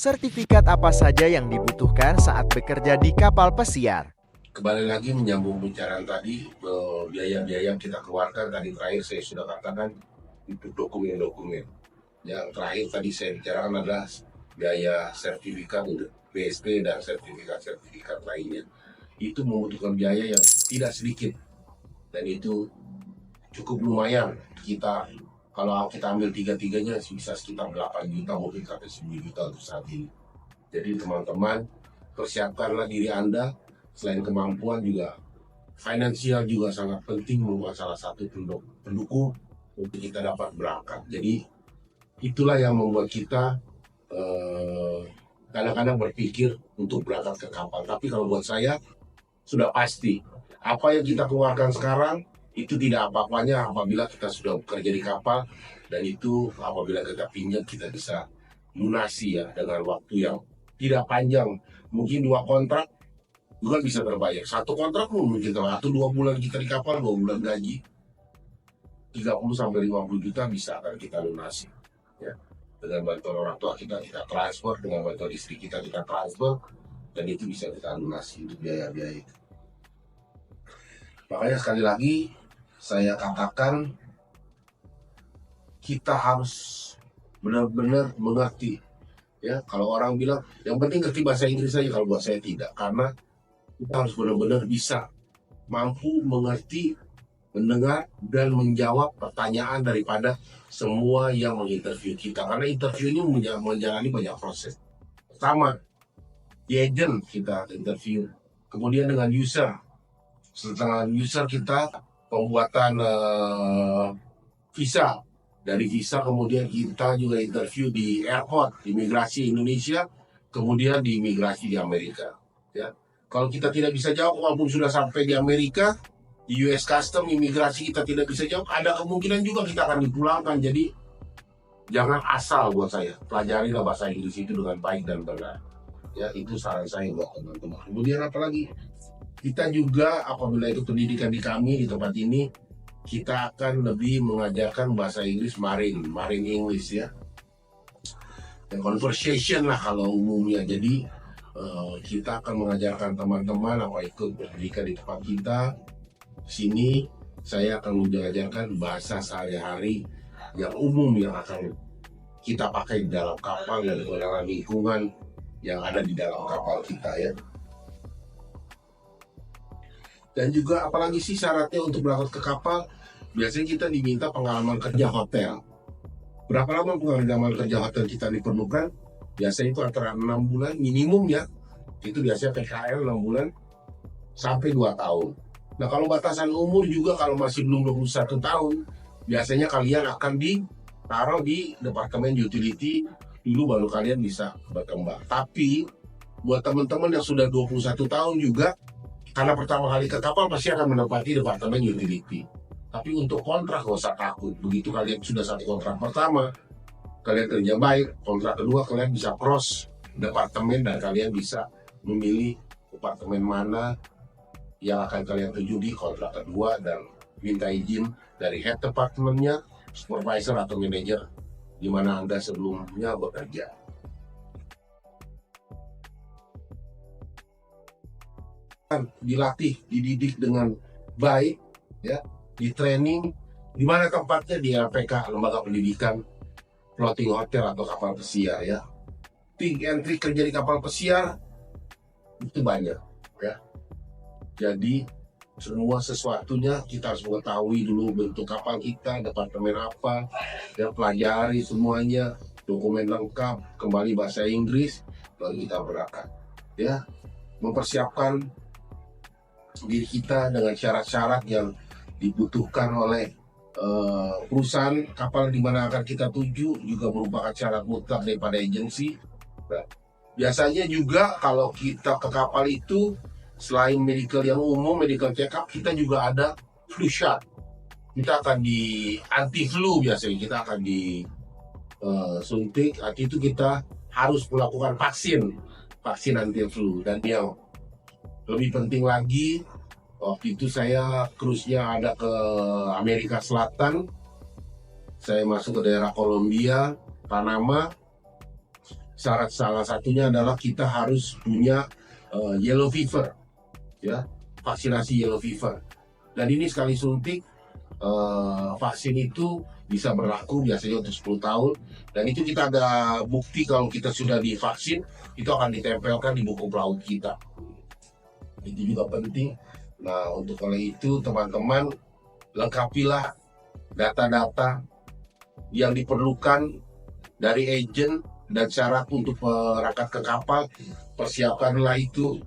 sertifikat apa saja yang dibutuhkan saat bekerja di kapal pesiar? Kembali lagi menyambung pembicaraan tadi, biaya-biaya yang kita keluarkan tadi terakhir saya sudah katakan itu dokumen-dokumen. Yang terakhir tadi saya bicarakan adalah biaya sertifikat untuk BSP dan sertifikat-sertifikat lainnya. Itu membutuhkan biaya yang tidak sedikit dan itu cukup lumayan. Kalau kita ambil tiga-tiganya bisa sekitar 8 juta mungkin sampai 10 juta untuk saat ini. Jadi teman-teman, persiapkanlah diri Anda. Selain kemampuan juga finansial juga sangat penting, merupakan salah satu pendukung untuk kita dapat berangkat. Jadi itulah yang membuat kita kadang-kadang berpikir untuk berangkat ke kapal. Tapi kalau buat saya sudah pasti apa yang kita keluarkan sekarang itu tidak apa-apanya apabila kita sudah bekerja di kapal, dan itu apabila kita pinjam kita bisa lunasi ya dengan waktu yang tidak panjang, mungkin 2 kontrak juga bisa terbayar. 1 kontrak mungkin kita atau 2 bulan kita di kapal, 2 bulan gaji 30-50 juta bisa akan kita lunasi ya. Dengan bantuan orang tua kita transfer, dengan bantuan istri kita transfer, dan itu bisa kita lunasi untuk biaya-biaya itu. Makanya sekali lagi saya katakan kita harus benar-benar mengerti ya. Kalau orang bilang yang penting ngerti bahasa Inggris saja, kalau buat saya tidak, karena kita harus benar-benar bisa mampu mengerti, mendengar, dan menjawab pertanyaan daripada semua yang menginterview kita. Karena interview ini menjalani banyak proses. Pertama, di agent kita interview, kemudian dengan user. Setelah user kita pembuatan visa. Dari visa kemudian kita juga interview di airport, imigrasi Indonesia, kemudian di imigrasi di Amerika. Ya. Kalau kita tidak bisa jawab, walaupun sudah sampai di Amerika, di US Custom, imigrasi kita tidak bisa jawab, ada kemungkinan juga kita akan dipulangkan. Jadi jangan asal buat saya, pelajarilah bahasa Inggris itu dengan baik dan benar. Ya, itu saran saya buat teman-teman. Kemudian apalagi, kita juga apabila itu pendidikan di kami di tempat ini, kita akan lebih mengajarkan bahasa Inggris marine English ya. Dan conversation lah kalau umumnya. Jadi kita akan mengajarkan teman-teman apa ikut pendidikan di tempat kita. Sini saya akan mengajarkan bahasa sehari-hari yang umum yang akan kita pakai di dalam kapal dan dalam lingkungan yang ada di dalam kapal kita ya. Dan juga apalagi sih syaratnya untuk berangkat ke kapal? Biasanya kita diminta pengalaman kerja hotel. Berapa lama pengalaman kerja hotel kita diperlukan? Biasanya itu antara 6 bulan minimum ya. Itu biasanya PKL 6 bulan sampai 2 tahun. Nah kalau batasan umur juga kalau masih belum 21 tahun, biasanya kalian akan ditaruh di departemen utility dulu, baru kalian bisa berkembang. Tapi buat teman-teman yang sudah 21 tahun juga, karena pertama kali ke kapal pasti akan menempati departemen utility. Tapi untuk kontrak gak usah takut. Begitu kalian sudah 1 kontrak pertama, kalian kerja baik, kontrak kedua kalian bisa cross departemen dan kalian bisa memilih departemen mana yang akan kalian tuju di kontrak kedua dan minta izin dari head departemennya, supervisor atau manager di mana Anda sebelumnya bekerja. Dilatih, dididik dengan baik ya, di training. Di mana tempatnya? Di LPK, Lembaga Pendidikan Floating Hotel atau kapal pesiar ya. Entry kerja di kapal pesiar itu banyak ya. Jadi semua sesuatunya kita harus mengetahui dulu, bentuk kapal kita, departemen apa, ya, pelajari semuanya, dokumen lengkap, kembali bahasa Inggris, lalu kita berangkat ya. Mempersiapkan diri kita dengan syarat-syarat yang dibutuhkan oleh perusahaan kapal di mana akan kita tuju, juga merupakan syarat mutlak daripada agensi. Nah, biasanya juga kalau kita ke kapal itu selain medical yang umum, medical check up, kita juga ada flu shot. Kita akan di anti flu, biasanya kita akan di suntik. Arti itu kita harus melakukan vaksin anti flu. Dan yang lebih penting lagi, waktu itu saya cruise-nya ada ke Amerika Selatan. Saya masuk ke daerah Kolombia, Panama. Syarat salah satunya adalah kita harus punya yellow fever, ya, vaksinasi yellow fever. Dan ini sekali suntik, vaksin itu bisa berlaku biasanya untuk 10 tahun. Dan itu kita ada bukti kalau kita sudah divaksin, itu akan ditempelkan di buku pelaut kita. Itu juga penting. Nah, untuk oleh itu teman-teman, lengkapilah data-data yang diperlukan dari agent dan syarat untuk berangkat ke kapal. Persiapkanlah itu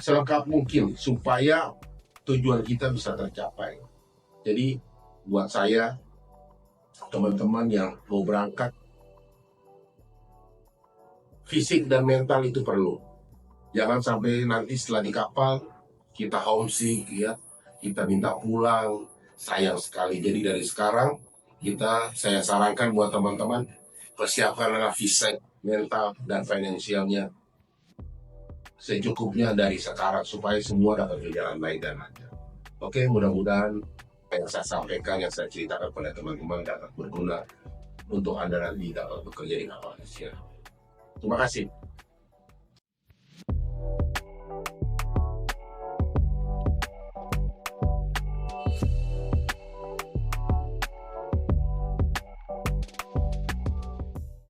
selengkap mungkin supaya tujuan kita bisa tercapai. Jadi buat saya, teman-teman yang mau berangkat, fisik dan mental itu perlu. Jangan sampai nanti setelah di kapal kita homesick, ya, kita minta pulang, sayang sekali. Jadi dari sekarang saya sarankan buat teman-teman, persiapkanlah fisik, mental, dan finansialnya secukupnya dari sekarang supaya semua dapat berjalan baik dan lancar. Oke, mudah-mudahan apa yang saya sampaikan, yang saya ceritakan kepada teman-teman dapat berguna untuk Anda nanti dapat bekerja di kapal pesiar. Terima kasih.